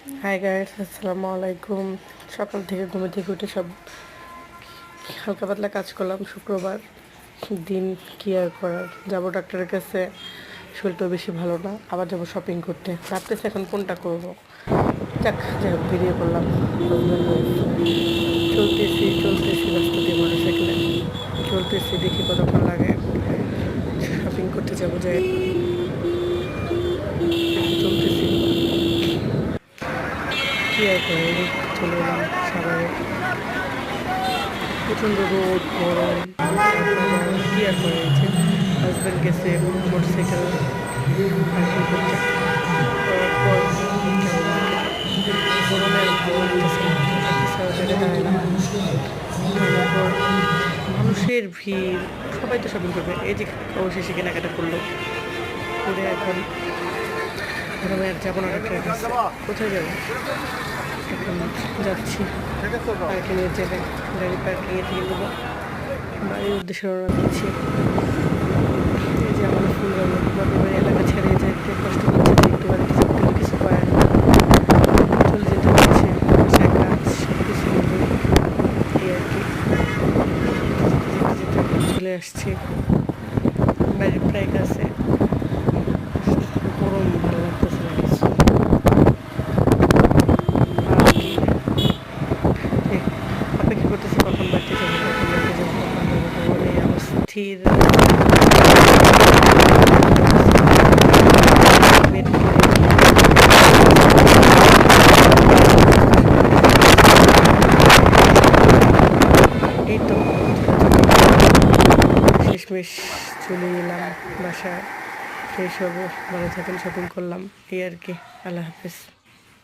Hi guys, আসসালামু আলাইকুম। সকাল থেকে ঘুমে থেকে উঠে সব হালকা পাতলা কাজ করলাম। শুক্রবার দিন কি আর করার, যাবো ডাক্তারের কাছে। শরীরটা বেশি ভালো না, আবার যাবো শপিং করতে। ভাবতেছি এখন কোনটা করবো। যাক, যাই হোক, বেরিয়ে পড়লাম। চলতেছি রাস্তা দিয়ে মোটরসাইকেলে চলতেছি, দেখি কতক্ষণ লাগে। শপিং করতে যাবো, যাই চলতেছি। কি আর করে, চলে এলাম সাভারে। প্রচণ্ড রোদ, গরম। কি আর করে, হাজব্যান্ড গেছে মোটরসাইকেল পার্কিং করতে। করার পর গরমে আর ভালো লাগতেছে না, জায়গায় দাঁড়ালাম। তারপর মানুষের ভিড়, সবাই তো শপিং করবে। এই যে অবশেষে কেনাকাটা করলো, করে এখন গরমে আর যাবো না ডাক্তারের কাছে। কোথায় যাবো এখন? যাচ্ছি পার্কিংয়ের জায়গায়, গাড়ি পার্কিংয়ে থেকে নেবো, বাড়ির উদ্দেশ্যে রওনা দিচ্ছি। এই যে আমাদের ফুলবাড়ি, বাপের বাড়ি এলাকা ছেড়ে যেতে কষ্ট হচ্ছে, একটু বাড়িতে সব কিছু করার না, চলে যেতে হচ্ছে। বাসায় কাজ সব কিছু মিলে এই আর কি। যেতে যেতে চলে আসছি বাড়ির প্রায় কাছে। গরম, ভালো লাগতেছে না কিছু। আর কি অপেক্ষা করতেছি কখন বাড়িতে যাবো, কখন বাড়িতে যাবো, কখন যাবো, কখন এই অস্থির বেড এই তো শেষমেশ চলে এলাম বাসায়। ফ্রেশ হবো, ভালো থাকেন, শপিং করলাম, এই আর কি। আল্লাহ হাফেজ।